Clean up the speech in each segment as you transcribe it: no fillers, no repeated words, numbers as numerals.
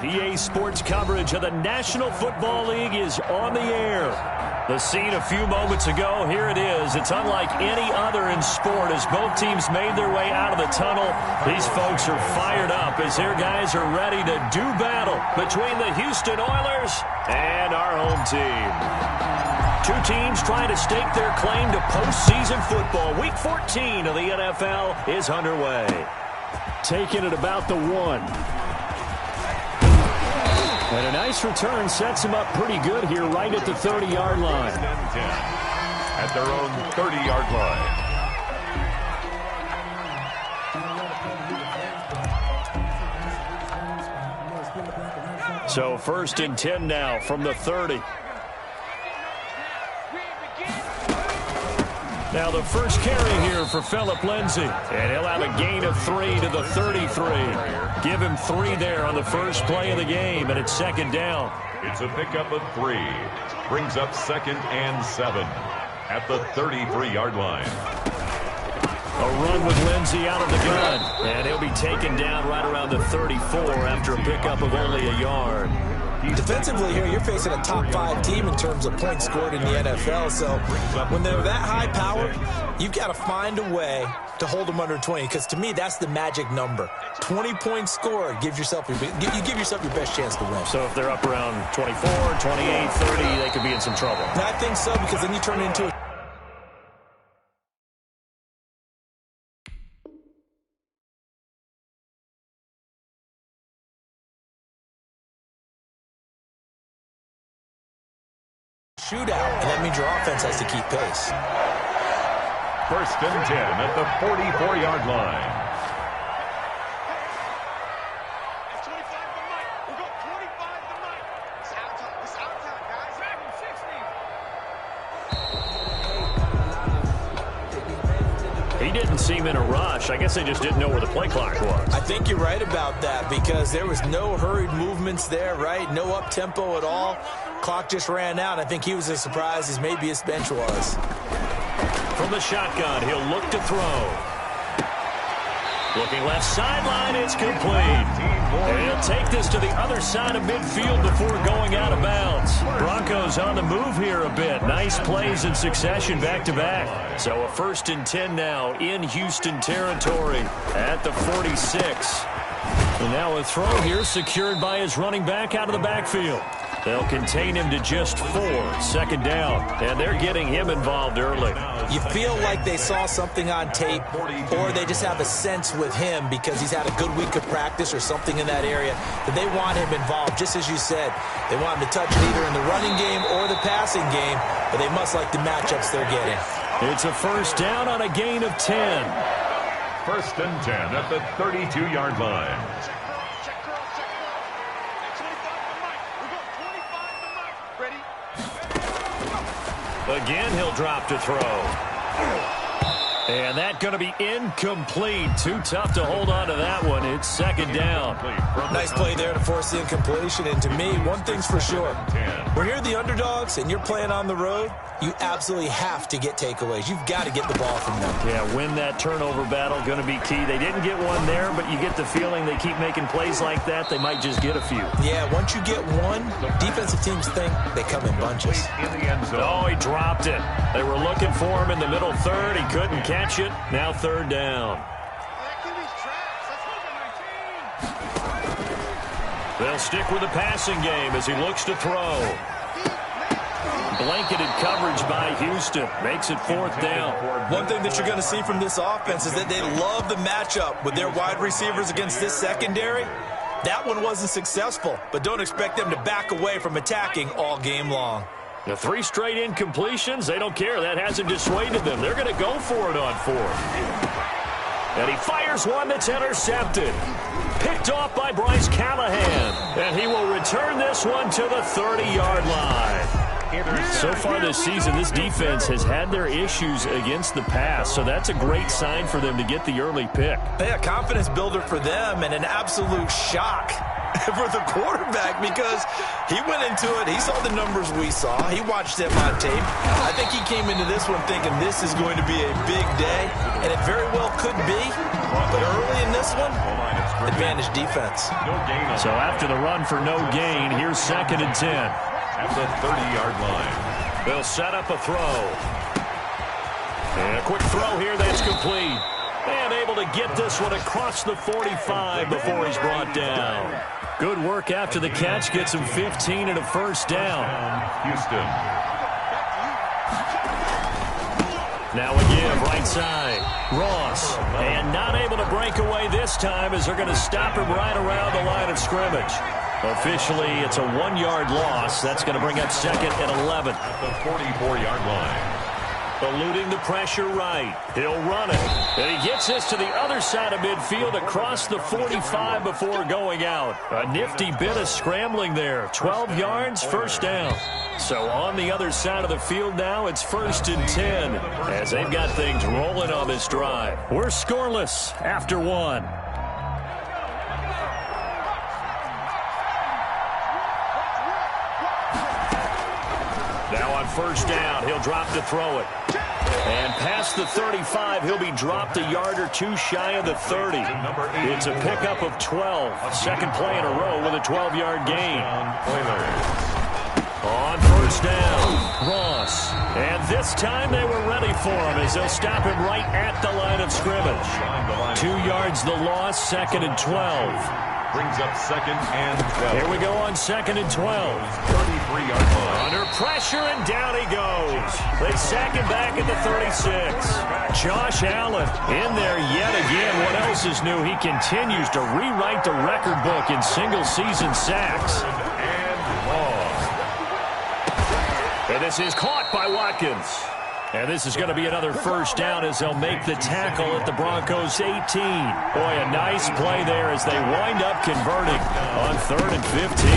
EA Sports coverage of the National Football League is on the air. The scene a few moments ago, here it is. It's unlike any other in sport as both teams made their way out of the tunnel. These folks are fired up as their guys are ready to do battle between the Houston Oilers and our home team. Two teams trying to stake their claim to postseason football. Week 14 of the NFL is underway. Taking it about the 1. And a nice return sets them up pretty good here right at the 30-yard line. At their own 30-yard line. So 1st and 10 now from the 30. Now the first carry here for Phillip Lindsay. And he'll have a gain of 3 to the 33. Give him 3 there on the first play of the game, and it's 2nd down. It's a pickup of 3. Brings up 2nd and 7 at the 33-yard line. A run with Lindsay out of the gun. And he'll be taken down right around the 34 after a pickup of only a yard. Defensively here, you're facing a top 5 team in terms of points scored in the NFL. So when they're that high powered, you've got to find a way to hold them under 20. Because to me, that's the magic number. 20 points scored, you give yourself your best chance to win. So if they're up around 24, 28, 30, they could be in some trouble. And I think so, because then you turn it into a shootout, and that means your offense has to keep pace. 1st and 10 at the 44-yard line. He didn't seem in a rush. I guess they just didn't know where the play clock was. I think you're right about that because there was no hurried movements there, right? No up-tempo at all. Clock just ran out. I think he was as surprised as maybe his bench was. From the shotgun, he'll look to throw. Looking left sideline, it's complete. And he'll take this to the other side of midfield before going out of bounds. Broncos on the move here a bit. Nice plays in succession back-to-back. So a 1st and 10 now in Houston territory at the 46. And now a throw here secured by his running back out of the backfield. They'll contain him to just 4, 2nd down. And they're getting him involved early. You feel like they saw something on tape, or they just have a sense with him because he's had a good week of practice or something in that area that they want him involved. Just as you said, they want him to touch it either in the running game or the passing game, but they must like the matchups they're getting. It's a 1st down on a gain of 10. 1st and 10 at the 32-yard line. Again, he'll drop to throw. And that's going to be incomplete. Too tough to hold on to that one. It's 2nd down. Nice play there to force the incompletion. And to me, one thing's for sure. When you're the underdogs and you're playing on the road, you absolutely have to get takeaways. You've got to get the ball from them. Yeah, win that turnover battle, going to be key. They didn't get one there, but you get the feeling they keep making plays like that, they might just get a few. Yeah, once you get one, defensive teams think they come in bunches. Oh, he dropped it. They were looking for him in the middle 3rd. He couldn't catch it. Now 3rd down. They'll stick with the passing game as he looks to throw. Blanketed coverage by Houston. Makes it 4th down. One thing that you're going to see from this offense is that they love the matchup with their wide receivers against this secondary. That one wasn't successful, but don't expect them to back away from attacking all game long. The 3 straight incompletions, they don't care. That hasn't dissuaded them. They're going to go for it on 4th. And he fires one that's intercepted. Picked off by Bryce Callahan. And he will return this one to the 30-yard line. So far this season, this defense has had their issues against the pass, so that's a great sign for them to get the early pick. Yeah, a confidence builder for them and an absolute shock for the quarterback because he went into it. He saw the numbers we saw. He watched them on tape. I think he came into this one thinking this is going to be a big day, and it very well could be. But early in this one, advantage defense. So after the run for no gain, here's 2nd and 10. At the 30-yard line. They'll set up a throw. And a quick throw here that's complete. And able to get this one across the 45 before he's brought down. Good work after the catch. Gets him 15 and a first down. Houston. Now a give right side. Ross. And not able to break away this time as they're going to stop him right around the line of scrimmage. Officially, it's a 1-yard loss. That's going to bring up 2nd and 11. At the 44-yard line. Eluding the pressure right. He'll run it. And he gets this to the other side of midfield across the 45 before going out. A nifty bit of scrambling there. 12 yards, first down. So on the other side of the field now, it's 1st and 10 as they've got things rolling on this drive. We're scoreless after 1. Now on first down, he'll drop to throw it. And past the 35, he'll be dropped a yard or two shy of the 30. It's a pickup of 12. Second play in a row with a 12-yard gain. On first down, Ross. And this time they were ready for him as they'll stop him right at the line of scrimmage. 2 yards the loss, 2nd and 12. Brings up 2nd and 12. Here we go on 2nd and 12. 33-yard line. Under pressure, and down he goes. They sack him back at the 36. Josh Allen in there yet again. What else is new? He continues to rewrite the record book in single-season sacks. And long. And this is caught by Watkins. And this is going to be another first down as they'll make the tackle at the Broncos 18. Boy, a nice play there as they wind up converting on 3rd and 15.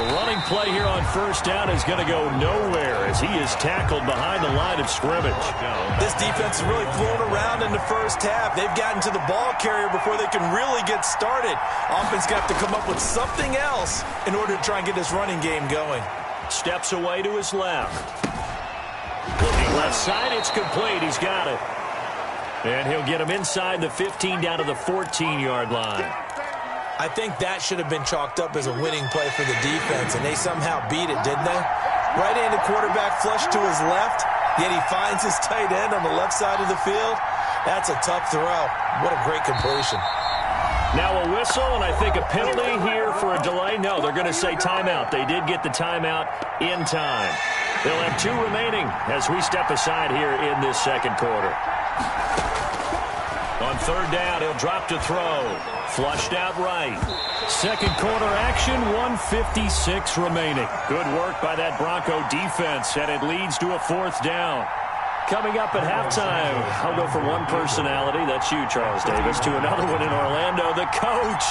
A running play here on first down is going to go nowhere as he is tackled behind the line of scrimmage. This defense is really flown around in the first half. They've gotten to the ball carrier before they can really get started. Offense got to come up with something else in order to try and get this running game going. Steps away to his left. Looking left side, it's complete. He's got it. And he'll get him inside the 15 down to the 14-yard line. I think that should have been chalked up as a winning play for the defense, and they somehow beat it, didn't they? Right-handed quarterback flush to his left, yet he finds his tight end on the left side of the field. That's a tough throw. What a great completion. Now a whistle, and I think a penalty here for a delay. No, they're going to say timeout. They did get the timeout in time. They'll have 2 remaining as we step aside here in this second quarter. On third down, he'll drop to throw. Flushed out right. Second quarter action, 1:56 remaining. Good work by that Bronco defense, and it leads to a 4th down. Coming up at halftime, I'll go from one personality, that's you, Charles Davis, to another one in Orlando, the coach.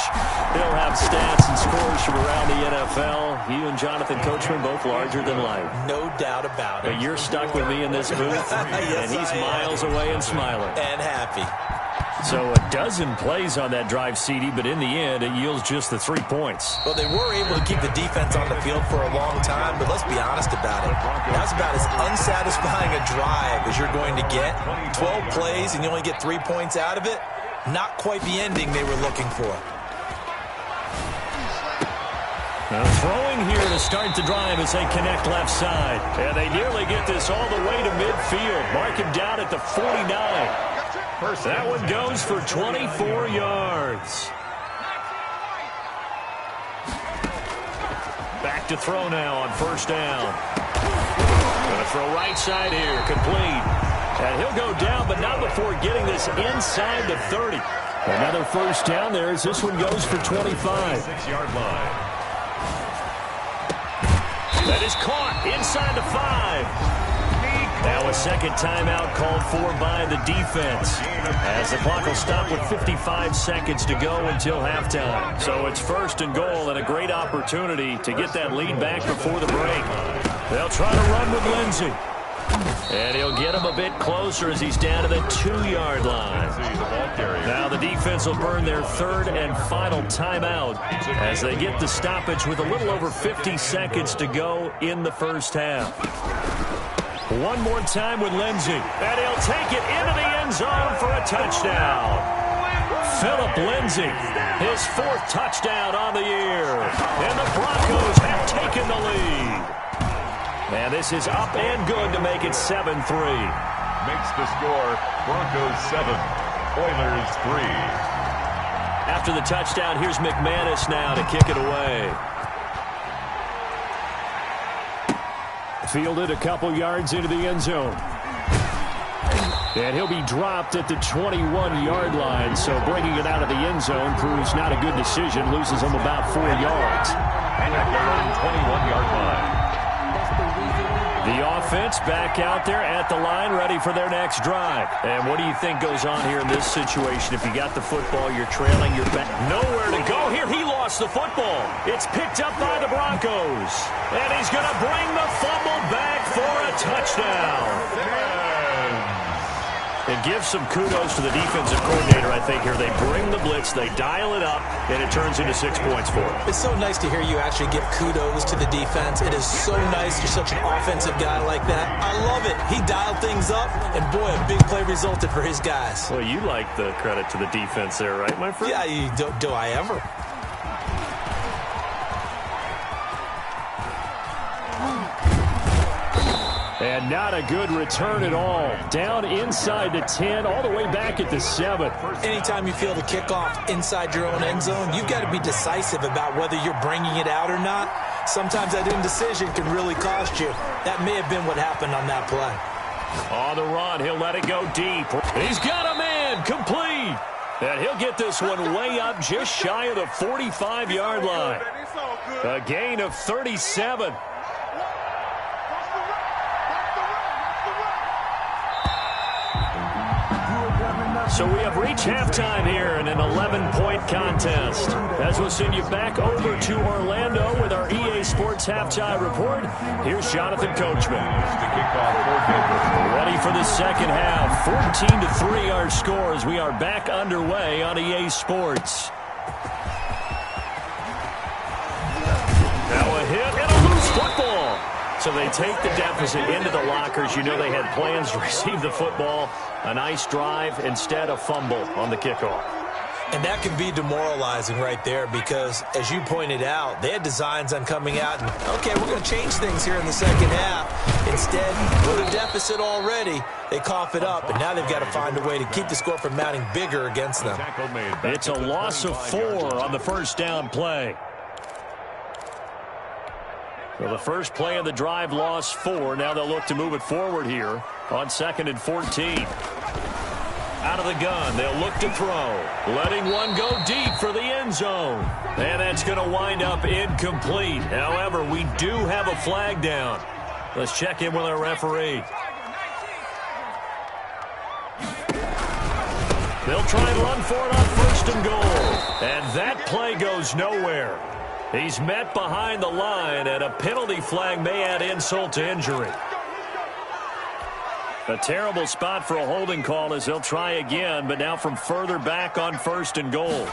He'll have stats and scores from around the NFL. You and Jonathan Coachman, both larger than life. No doubt about it. But you're stuck with me in this booth, yes, and he's miles away and smiling. And happy. So a dozen plays on that drive, CD, but in the end, it yields just the 3 points. Well, they were able to keep the defense on the field for a long time, but let's be honest about it. That was about as unsatisfying a drive as you're going to get. 12 plays, and you only get 3 points out of it. Not quite the ending they were looking for. Now throwing here to start the drive as they connect left side. And they nearly get this all the way to midfield. Mark him down at the 49. That one goes for 24 yards. Back to throw now on first down. Going to throw right side here, complete. And he'll go down, but not before getting this inside the 30. Another first down there as this one goes for 25. 6-yard line. That is caught inside the 5. Now a second timeout called for by the defense as the clock will stop with 55 seconds to go until halftime. So it's 1st and goal and a great opportunity to get that lead back before the break. They'll try to run with Lindsey. And he'll get him a bit closer as he's down to the 2-yard line. Now the defense will burn their 3rd and final timeout as they get the stoppage with a little over 50 seconds to go in the first half. One more time with Lindsey. And he'll take it into the end zone for a touchdown. Phillip Lindsay, his 4th touchdown on the year. And the Broncos have taken the lead. And this is up and good to make it 7-3. Makes the score Broncos 7, Oilers 3. After the touchdown, here's McManus now to kick it away. Fielded a couple yards into the end zone. And he'll be dropped at the 21-yard line, so bringing it out of the end zone proves not a good decision. Loses him about 4 yards. And at their own 21-yard line. The offense back out there at the line, ready for their next drive. And what do you think goes on here in this situation? If you got the football, you're trailing, you're back. Nowhere to go here. He lost the football. It's picked up by the Broncos. And he's going to bring the fumble back for a touchdown. And give some kudos to the defensive coordinator, I think, here. They bring the blitz, they dial it up, and it turns into 6 points for them. It's so nice to hear you actually give kudos to the defense. It is so nice. You're such an offensive guy like that. I love it. He dialed things up, and boy, a big play resulted for his guys. Well, you like the credit to the defense there, right, my friend? Yeah, do I ever? And not a good return at all. Down inside the 10, all the way back at the 7. Anytime you feel the kickoff inside your own end zone, you've got to be decisive about whether you're bringing it out or not. Sometimes that indecision can really cost you. That may have been what happened on that play. On the run, he'll let it go deep. He's got a man, complete. And he'll get this one way up just shy of the 45-yard line. A gain of 37. So we have reached halftime here in an 11-point contest. As we'll send you back over to Orlando with our EA Sports Halftime Report, here's Jonathan Coachman. Ready for the second half. 14-3 our score as we are back underway on EA Sports. Now a hit and a loose football. So they take the deficit into the lockers. You know they had plans to receive the football. A nice drive, instead a fumble on the kickoff. And that can be demoralizing right there because, as you pointed out, they had designs on coming out and, okay, we're going to change things here in the second half. Instead, with a deficit already, they cough it up, and now they've got to find a way to keep the score from mounting bigger against them. It's a loss of 4 on the first down play. So the first play of the drive lost 4. Now they'll look to move it forward here on 2nd and 14. Out of the gun, they'll look to throw. Letting one go deep for the end zone. And that's going to wind up incomplete. However, we do have a flag down. Let's check in with our referee. They'll try and run for it on 1st and goal. And that play goes nowhere. He's met behind the line, and a penalty flag may add insult to injury. A terrible spot for a holding call as they'll try again, but now from further back on 1st and goal.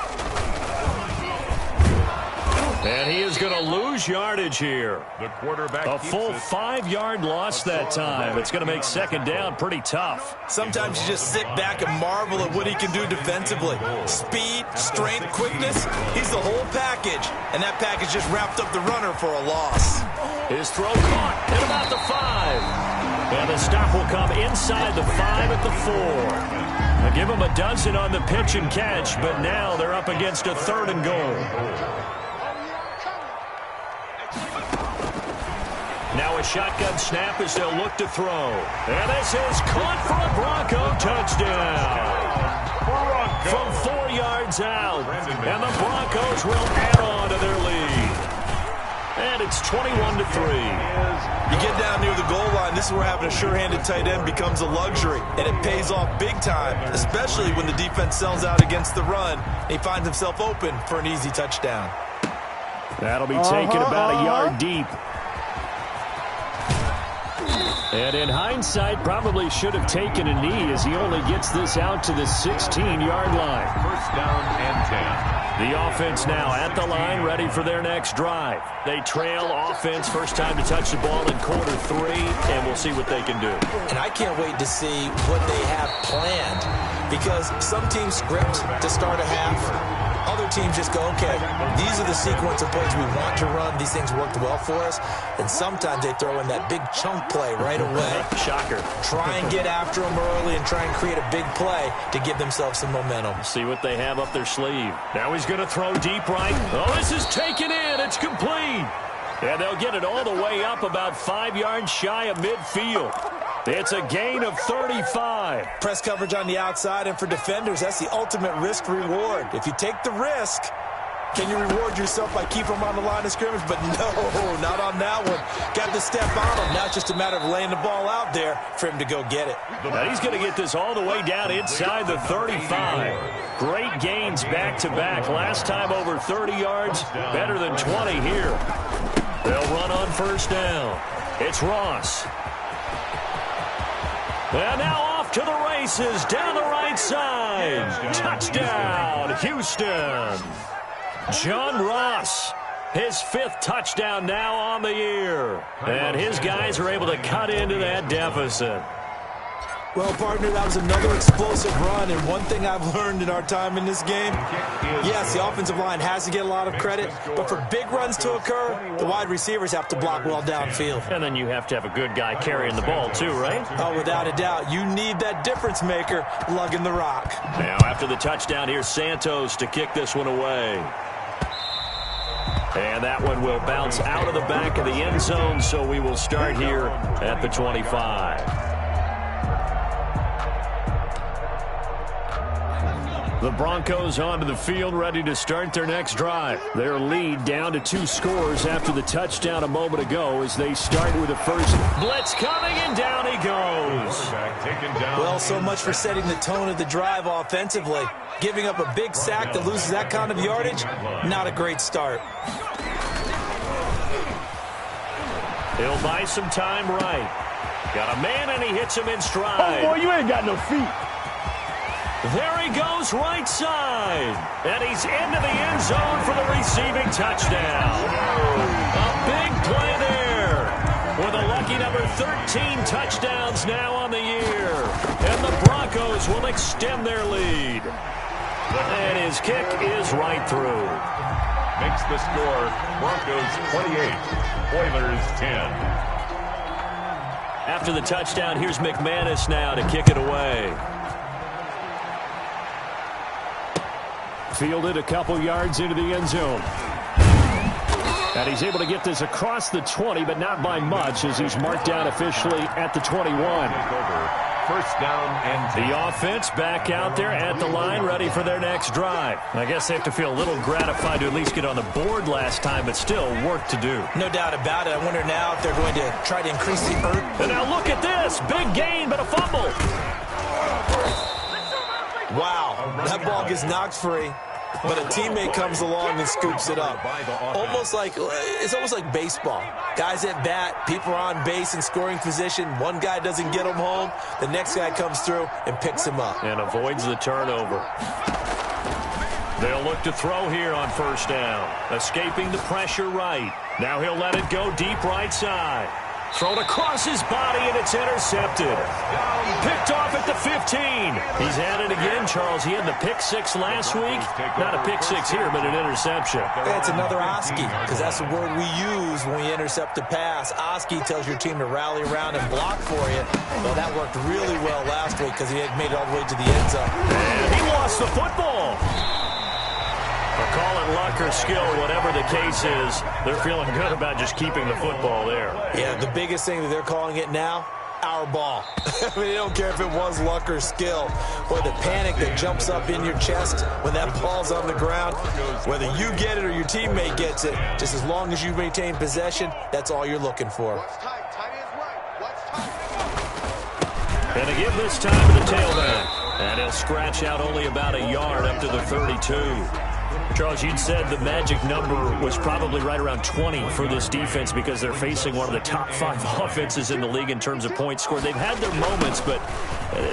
And he is going to lose yardage here. The quarterback a full 5-yard loss that time. It's going to make 2nd down pretty tough. Sometimes you just sit back and marvel at what he can do defensively. Speed, strength, quickness, he's the whole package. And that package just wrapped up the runner for a loss. His throw caught at about the 5. And the stop will come inside the 5 at the 4. They'll give him a dozen on the pitch and catch, but now they're up against a 3rd and goal. Now a shotgun snap as they'll look to throw. And this is caught for a Bronco touchdown. From 4 yards out. And the Broncos will add on to their lead. And it's 21-3. You get down near the goal line, this is where having a sure-handed tight end becomes a luxury. And it pays off big time, especially when the defense sells out against the run. He finds himself open for an easy touchdown. That'll be taken about a yard deep. And in hindsight, probably should have taken a knee as he only gets this out to the 16-yard line. 1st down and 10. The offense now at the line, ready for their next drive. They trail offense, first time to touch the ball in quarter 3, and we'll see what they can do. And I can't wait to see what they have planned. because some teams script to start a half. Other teams just go, okay, these are the sequence of plays we want to run. These things worked well for us. And sometimes they throw in that big chunk play right away. Shocker. Try and get after them early and try and create a big play to give themselves some momentum. See what they have up their sleeve. Now he's going to throw deep right. Oh, this is taken in. It's complete. And they'll get it all the way up about 5 yards shy of midfield. It's a gain of 35. Press coverage on the outside, and for defenders, that's the ultimate risk-reward. If you take the risk, can you reward yourself by keeping them on the line of scrimmage? But no, not on that one. Got to step on them. Now it's just a matter of laying the ball out there for him to go get it. Now he's going to get this all the way down inside the 35. Great gains back-to-back. Last time over 30 yards, better than 20 here. They'll run on first down. It's Ross. And now off to the races, down the right side. Touchdown, Houston. John Ross, his 5th touchdown now on the year. And his guys are able to cut into that deficit. Well, partner, that was another explosive run, and one thing I've learned in our time in this game, yes, the offensive line has to get a lot of credit, but for big runs to occur, the wide receivers have to block well downfield. And then you have to have a good guy carrying the ball too, right? Oh, without a doubt. You need that difference maker lugging the rock. Now, after the touchdown, here's Santos to kick this one away. And that one will bounce out of the back of the end zone, so we will start here at the 25. The Broncos onto the field, ready to start their next drive. Their lead down to 2 scores after the touchdown a moment ago as they start with the first blitz coming, and down he goes. Well, so much for setting the tone of the drive offensively. Giving up a big sack that loses that kind of yardage, not a great start. He'll buy some time right. Got a man, and he hits him in stride. Oh, boy, you ain't got no feet. There he goes right side. And he's into the end zone for the receiving touchdown. A big play there. With a lucky number 13 touchdowns now on the year. And the Broncos will extend their lead. And his kick is right through. Makes the score Broncos 28, Oilers 10. After the touchdown, here's McManus now to kick it away. Fielded a couple yards into the end zone. And he's able to get this across the 20, but not by much, as he's marked down officially at the 21. First down and the offense back out there at the line, ready for their next drive. I guess they have to feel a little gratified to at least get on the board last time, but still work to do. No doubt about it. I wonder now if they're going to try to increase the earth. And now look at this. Big gain, but a fumble. Wow, that ball gets knocked free, but a teammate comes along and scoops it up. It's almost like baseball. Guys at bat, people are on base in scoring position. One guy doesn't get him home. The next guy comes through and picks him up. And avoids the turnover. They'll look to throw here on first down. Escaping the pressure right. Now he'll let it go deep right side. Thrown across his body, and it's intercepted. Picked off at the 15. He's at it again, Charles. He had the pick 6 last week. Not a pick 6 here, but an interception. Yeah, it's another Oski, because that's the word we use when we intercept a pass. Oski tells your team to rally around and block for you. Well, that worked really well last week because he had made it all the way to the end zone. And he lost the football. Call it luck or skill, whatever the case is, they're feeling good about just keeping the football there. Yeah, the biggest thing that they're calling it now, our ball. I mean, they don't care if it was luck or skill. Boy, the panic that jumps up in your chest when that ball's on the ground, whether you get it or your teammate gets it, just as long as you maintain possession, that's all you're looking for. And again this time to the tailback. And he'll scratch out only about a yard up to the 32. Charles, you'd said the magic number was probably right around 20 for this defense because they're facing one of the top 5 offenses in the league in terms of points scored. They've had their moments, but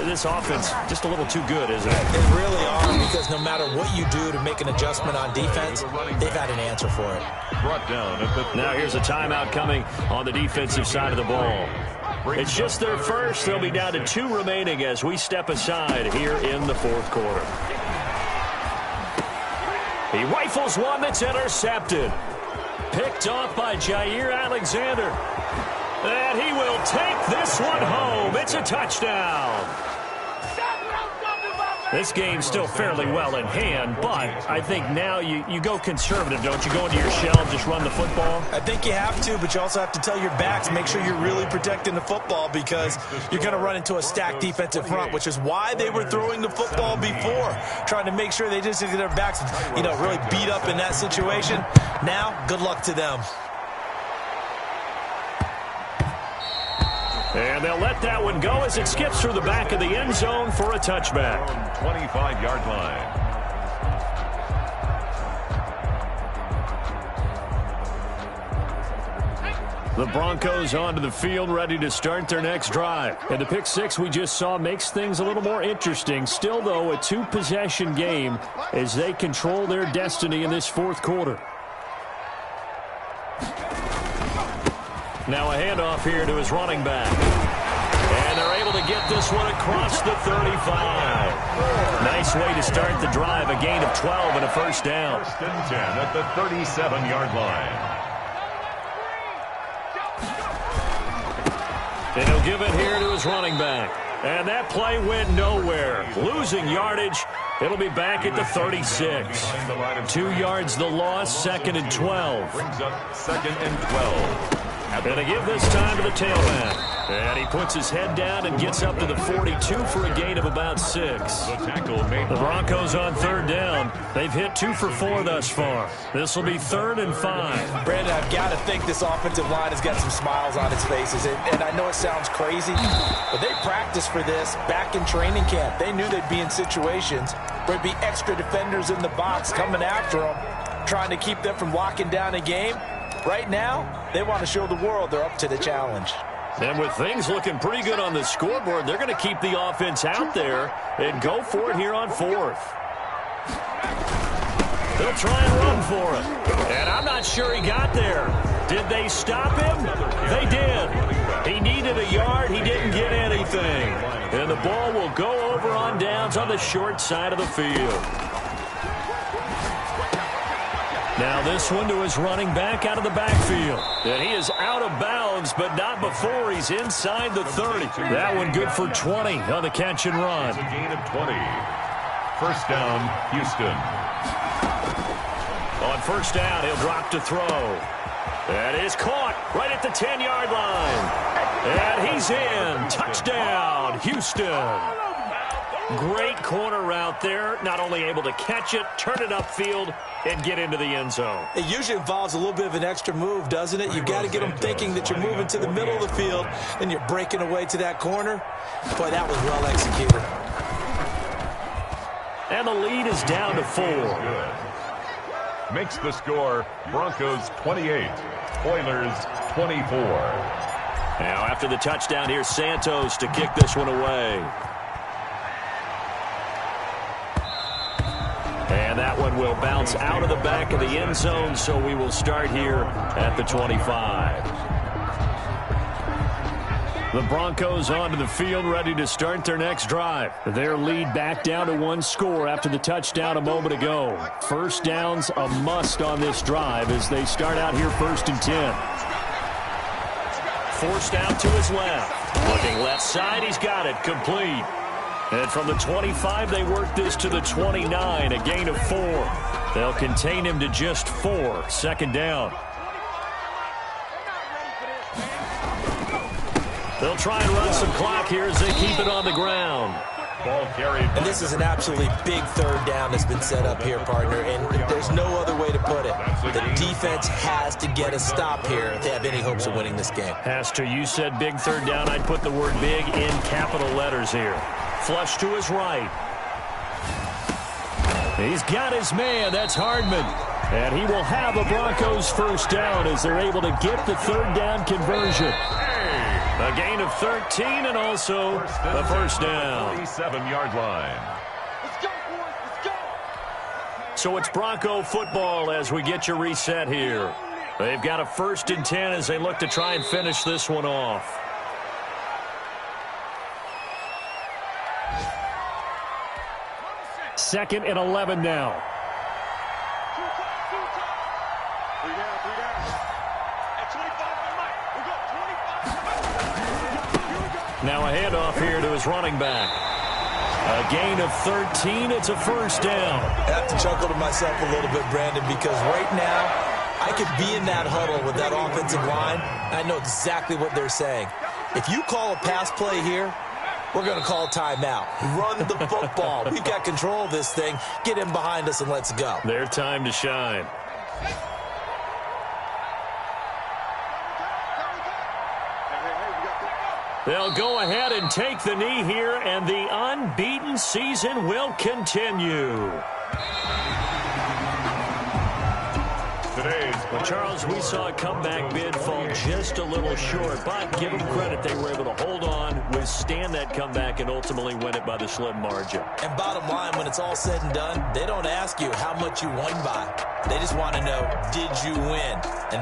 this offense just a little too good, isn't it? They really are, because no matter what you do to make an adjustment on defense, they've had an answer for it. brought down. Now here's a timeout coming on the defensive side of the ball. It's just their first. They'll be down to 2 remaining as we step aside here in the fourth quarter. He rifles one that's intercepted. Picked off by Jair Alexander. And he will take this one home. It's a touchdown. This game's still fairly well in hand, but I think now you go conservative, don't you? Go into your shell and just run the football? I think you have to, but you also have to tell your backs, make sure you're really protecting the football because you're going to run into a stacked defensive front, which is why they were throwing the football before, trying to make sure they just get their backs, really beat up in that situation. Now, good luck to them. And they'll let that one go as it skips through the back of the end zone for a touchback. 25-yard line. The Broncos onto the field, ready to start their next drive. And the pick six we just saw makes things a little more interesting. Still, though, a 2-possession game as they control their destiny in this fourth quarter. Now a handoff here to his running back. And they're able to get this one across the 35. Nice way to start the drive. A gain of 12 and a first down. First and 10 at the 37-yard line. And he'll give it here to his running back. And that play went nowhere. Losing yardage. It'll be back at the 36. 2 yards the loss, 2nd and 12. Brings up 2nd and 12. And they give this time to the tailback. And he puts his head down and gets up to the 42 for a gain of about 6. The Broncos on 3rd down. They've hit 2 for 4 thus far. This will be 3rd and 5. Brandon, I've got to think this offensive line has got some smiles on its faces. And I know it sounds crazy, but they practiced for this back in training camp. They knew they'd be in situations where there'd be extra defenders in the box coming after them, trying to keep them from locking down a game. Right now, they want to show the world they're up to the challenge. And with things looking pretty good on the scoreboard, they're going to keep the offense out there and go for it here on 4th. They'll try and run for it. And I'm not sure he got there. Did they stop him? They did. He needed a yard. He didn't get anything. And the ball will go over on downs on the short side of the field. Now this one to his running back out of the backfield. And he is out of bounds, but not before he's inside the 30. That one good for 20 on the catch and run. It's a gain of 20. First down, Houston. On first down, he'll drop to throw. That is caught right at the 10-yard line. And he's in. Touchdown, Houston. Great corner route there. Not only able to catch it, turn it upfield, and get into the end zone. It usually involves a little bit of an extra move, doesn't it? You've got to get them thinking that you're moving to the middle of the field, and you're breaking away to that corner. Boy, that was well executed. And the lead is down to 4. Good. Makes the score Broncos 28, Oilers 24. Now after the touchdown, here's Santos to kick this one away. And that one will bounce out of the back of the end zone, so we will start here at the 25. The Broncos onto the field, ready to start their next drive. Their lead back down to 1 score after the touchdown a moment ago. First down's a must on this drive as they start out here 1st and 10. Forced out to his left. Looking left side, he's got it, complete. And from the 25, they work this to the 29, a gain of 4. They'll contain him to just 4, 2nd down. They'll try and run some clock here as they keep it on the ground. Ball carried. And this is an absolutely big 3rd down that's been set up here, partner, and there's no other way to put it. The defense has to get a stop here if they have any hopes of winning this game. Pastor, you said big 3rd down. I'd put the word big in capital letters here. Flush to his right. He's got his man. That's Hardman. And he will have a Broncos first down as they're able to get the 3rd down conversion. A gain of 13 and also the first down. 37-yard line. Let's go, boys. Let's go. So it's Bronco football as we get you reset here. They've got a 1st and 10 as they look to try and finish this one off. 2nd and 11 now. Three down. At 25, Here we go. Now a handoff here to his running back. A gain of 13. It's a first down. I have to chuckle to myself a little bit, Brandon, because right now I could be in that huddle with that offensive line. I know exactly what they're saying. If you call a pass play here, we're going to call timeout. Run the football. We've got control of this thing. Get him behind us and let's go. Their time to shine. They'll go ahead and take the knee here, and the unbeaten season will continue. Well, Charles, we saw a comeback bid fall just a little short, but give them credit. They were able to hold on, withstand that comeback, and ultimately win it by the slim margin. And bottom line, when it's all said and done, they don't ask you how much you won by. They just want to know, did you win? And